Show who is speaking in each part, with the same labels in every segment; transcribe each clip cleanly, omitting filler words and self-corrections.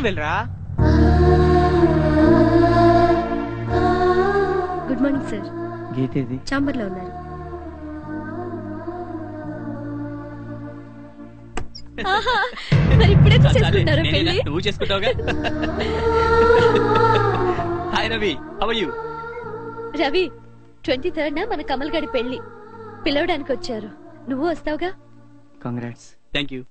Speaker 1: నువ్వు వెళ్ళరా.
Speaker 2: Good morning sir.
Speaker 3: గీతేది
Speaker 2: చాంబర్ లో ఉన్నారు. మరి ఇప్పుడే చేసుకుంటారా పెళ్లి?
Speaker 1: నువ్వు చేసుకుంటావుగా. Hi Ravi, how are you?
Speaker 2: Ravi 23rd మన కమల్ గడి పెళ్లి పిలవడానికి వచ్చారు. నువ్వు వస్తావుగా?
Speaker 3: కంగ్రాట్స్.
Speaker 1: థాంక్యూ.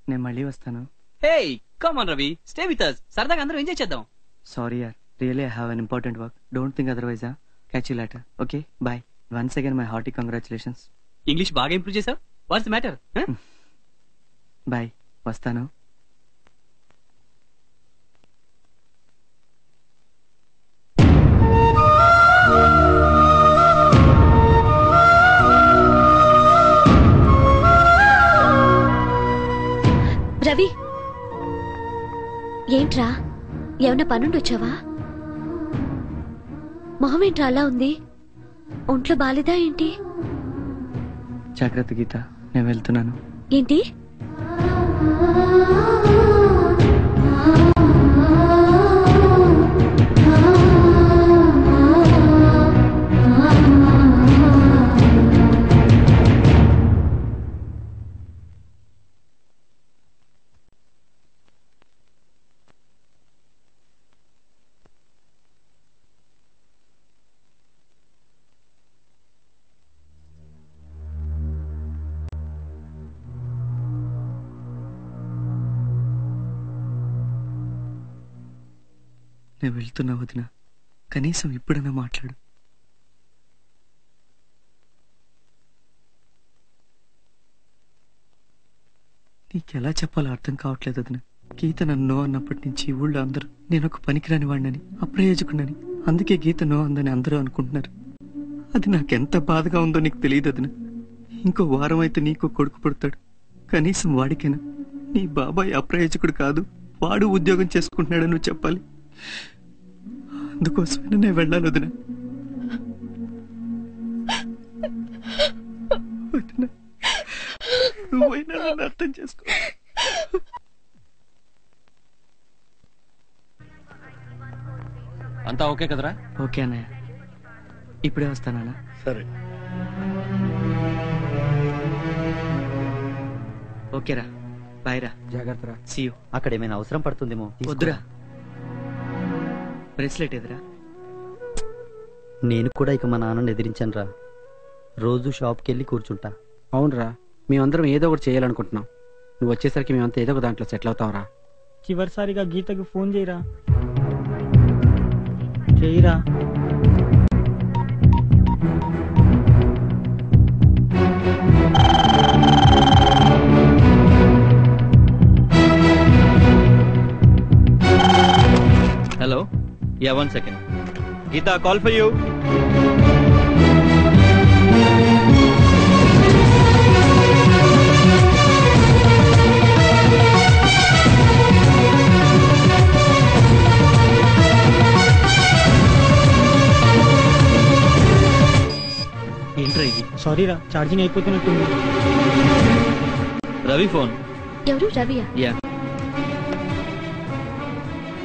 Speaker 3: నేను మళ్ళీ వస్తాను.
Speaker 1: Hey come on Ravi, stay with us. సరదాగా అందరం ఎంజాయ్ చేద్దాం.
Speaker 3: సారీ యార్, really I have an important work. Don't think otherwise. Catch you later. Okay bye. Once again my hearty congratulations.
Speaker 1: English బాగా ఇంప్రూవ్ చేసావు. What's the matter?
Speaker 3: Bye, వస్తాను.
Speaker 2: రవి, ఏంట్రా ఏమన్నా పనుండి వచ్చావా? మొహం ఏంట్రా అలా ఉంది? ఒంట్లో బాలేదా ఏంటి?
Speaker 3: జాగ్రత్త గీత, నేను వెళ్తున్నాను.
Speaker 2: ఏంటి?
Speaker 3: నేను వెళ్తున్నా వదిన, కనీసం ఇప్పుడన్నా మాట్లాడు. నీకెలా చెప్పాలో అర్థం కావట్లేదు వదిన. గీత నన్ను నో అన్నప్పటి నుంచి ఊళ్ళో అందరూ నేను ఒక పనికిరాని వాడినని, అప్రయోజకుడని, అందుకే గీత నో అందని అందరూ అనుకుంటున్నారు. అది నాకెంత బాధగా ఉందో నీకు తెలియదు వదిన. ఇంకో వారం అయితే నీకు కొడుకు పుడతాడు. కనీసం వాడికైనా నీ బాబాయ్ అప్రయోజకుడు కాదు, వాడు ఉద్యోగం చేసుకుంటున్నాడని నువ్వు చెప్పాలి. అందుకోసమైనా నేను వెళ్ళాలి వదిన. నువ్వైనా నన్ను అర్థం చేసుకో.
Speaker 1: అంతా ఓకే కదరా?
Speaker 3: ఓకే అన్నయ్య, ఇప్పుడే వస్తానా?
Speaker 4: సరే.
Speaker 3: ఓకేరా, బాయ్ రా.
Speaker 5: జాగ్రత్త రా.
Speaker 3: See you.
Speaker 5: అక్కడ ఏమైనా అవసరం పడుతుందేమో.
Speaker 3: వద్దురా. బ్రేస్లెట్ ఎదురా.
Speaker 5: నేను కూడా ఇక మా నాన్నని ఎదిరించాను రా. రోజు షాప్కి వెళ్ళి కూర్చుంటా.
Speaker 6: అవునరా, మేమందరం ఏదో ఒకటి చేయాలనుకుంటున్నాం. నువ్వు వచ్చేసరికి మేమంతా ఏదో ఒక దాంట్లో సెటిల్ అవుతావురా.
Speaker 7: చివరిసారిగా గీతకి ఫోన్ చేయరా. చేయరా.
Speaker 1: Hello, yeah 1 second. Geetha, call for you.
Speaker 3: ఏంట్రా ఇది?
Speaker 7: సారీరా, ఛార్జింగ్ అయిపోతున్నట్టుంది.
Speaker 1: రవి ఫోన్.
Speaker 2: ఎవరు? రవియా?
Speaker 3: యా.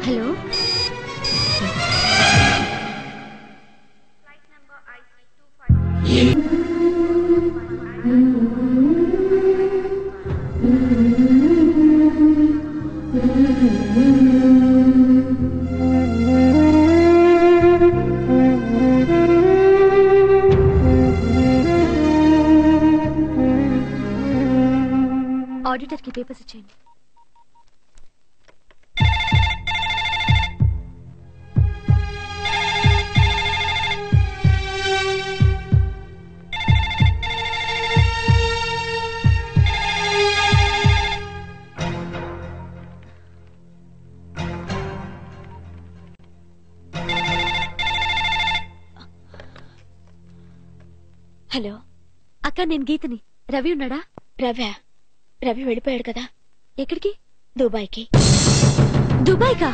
Speaker 2: హలో. ఆడిటర్ కి పేపర్స్ ఇచ్చేయండి. హలో అక్క, నేను గీతని. రవి ఉన్నాడా? రవి వెళ్ళిపోయాడు కదా. ఎక్కడికి? దుబాయ్కి. దుబాయ్కా?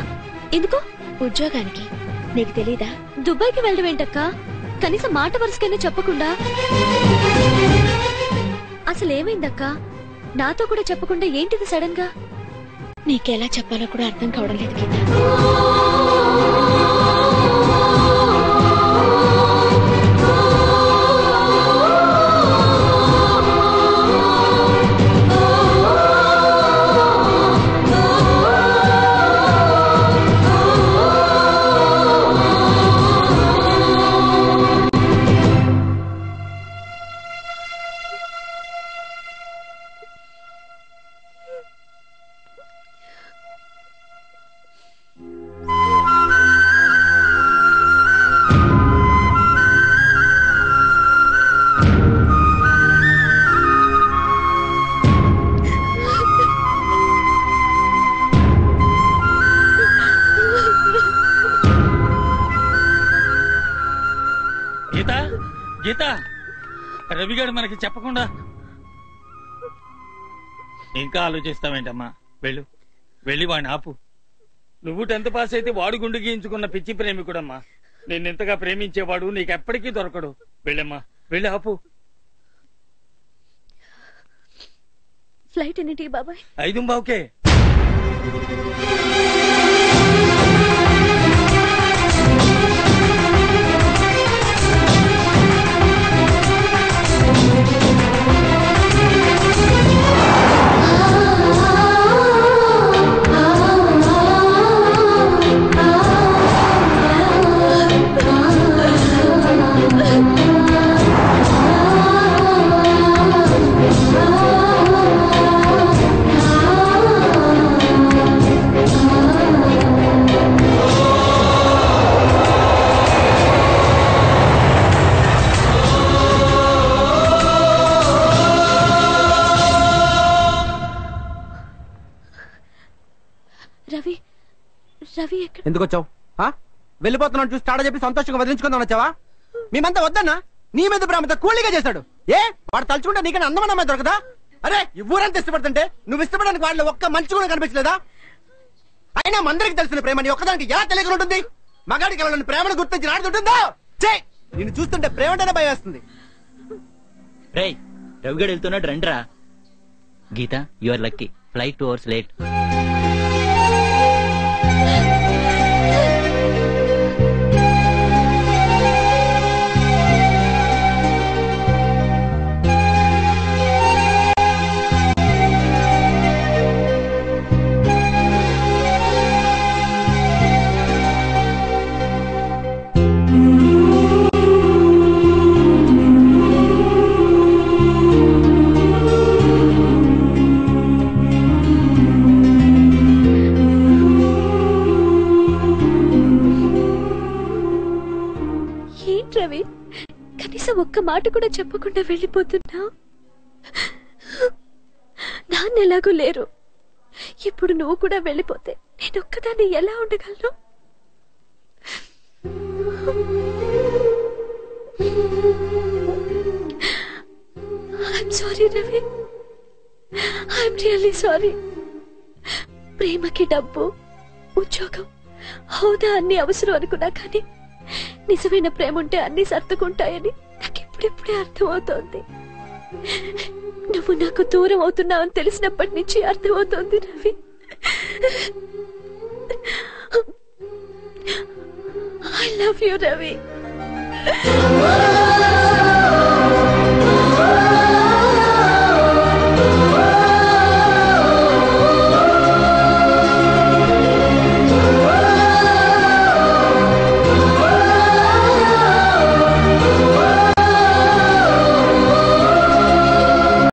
Speaker 2: ఎందుకు? ఉద్యోగానికి. నీకు తెలీదా? దుబాయ్కి వెళ్ళడం ఏంటక్క? కనీసం మాట వరుసకైనా చెప్పకుండా. అసలు ఏమైందక్క? నాతో కూడా చెప్పకుండా ఏంటిది సడన్ గా? నీకెలా చెప్పాలో కూడా అర్థం కావడం లేదు గీత.
Speaker 4: గీత, రవిగాడు మనకి చెప్పకుండా ఇంకా ఆలోచిస్తావేంటమ్మా? వెళ్ళి వాడిని ఆపు. నువ్వు 10th పాస్ అయితే వాడు గుండు గీయించుకున్న పిచ్చి ప్రేమికుడమ్మా. నిన్నెంతగా ప్రేమించేవాడు నీకెప్పటికీ దొరకడు. వెళ్ళమ్మా, వెళ్ళి ఆపు.
Speaker 2: ఫ్లైట్ ఎన్నింటికి బాబాయ్?
Speaker 4: 5:15కే.
Speaker 2: రవి ఎక్కడ?
Speaker 6: ఎందుకు వచ్చావు? వెళ్ళిపోతున్నాను చూసి తాడా చెప్పి సంతోషంగా వదిలించుకుందాం వచ్చావా? మేమంతా వద్దన్నా, నీ మీద ప్రేమతో కూలీగా చేశాడు. వాడు తలుచుకుంటే నీకన్నా అందమైన అమ్మాయి దొరకదా? అరే ఈ ఊరంతా ఇష్టపడుతుంటే నువ్వు ఇష్టపడడానికి వాళ్ళు ఒక్క మంచి కూడా కనిపించలేదా? అయినా మందరికి తెలిసిన ప్రేమ నీ ఒక్కదానికి ఎలా తెలియకుండా ఉంటుంది? మగాడికి వాళ్ళని ప్రేమను గుర్తించి నాడుతుంటుందో? నిన్ను చూస్తుంటే ప్రేమ అంటేనే భయం వేస్తుంది.
Speaker 1: రవిగాడు వెళ్తున్నాడు, రండిరా. Geeta, you are lucky. Flight 2 hours లేట్.
Speaker 2: రవి, కనీసం ఒక్క మాట కూడా చెప్పకుండా వెళ్ళిపోతున్నావు. నాన్న ఎలాగో లేరు. ఇప్పుడు నువ్వు కూడా వెళ్ళిపోతే నేను ఒక్కదాన్ని ఎలా ఉండగలను? I'm sorry Ravi, I'm really sorry. ప్రేమకి డబ్బు, ఉద్యోగం, హోదా అన్ని అవసరం అనుకున్నా, కానీ నిజమైన ప్రేమ ఉంటే అన్ని సర్దుకుంటాయని నాకు ఇప్పుడిప్పుడే అర్థమవుతోంది. నువ్వు నాకు దూరం అవుతున్నావని తెలిసినప్పటి నుంచి అర్థమవుతోంది Ravi. I love you Ravi.